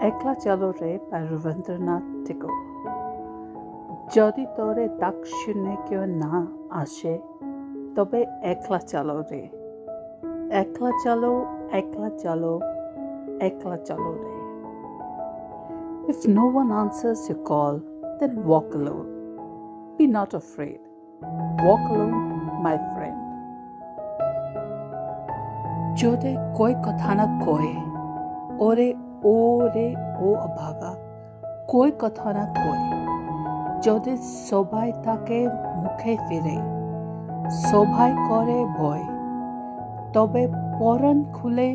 একলা চলো রে by রবীন্দ্রনাথ ঠাকুর। যদি তোরে ডাক শুনে কেউ না আসে তবে একলা চলো রে। একলা চলো, একলা চলো, একলা চলো রে। If no one answers your call, then walk alone. Be not afraid. Walk alone, my friend. যদি कोई কথা না কয়, ওরে ও অভাগা, कोई কথা না কয়। যদি সবাই তাকে মুখে ফিরে, সবাই করে ভয়, তবে পরাণ খুলে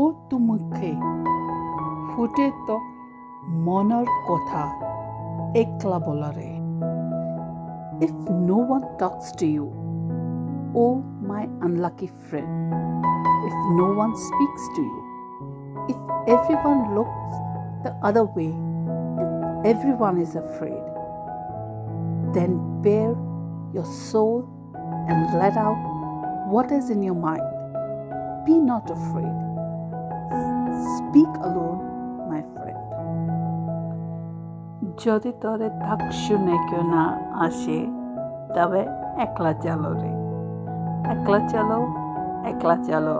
ও মুখে ফুটে তো মনের কথা একলা বলারে। If no one talks to you, oh my unlucky friend, if no one speaks to you, if everyone looks the other way and everyone is afraid, then bare your soul and let out what is in your mind. Be not afraid. Speak alone, my friend. যদি তোরে ডাক শুনে কেউ না আসে তবে একলা চলো রে। একলা চলো, একলা চলো,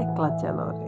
একলা চলো রে।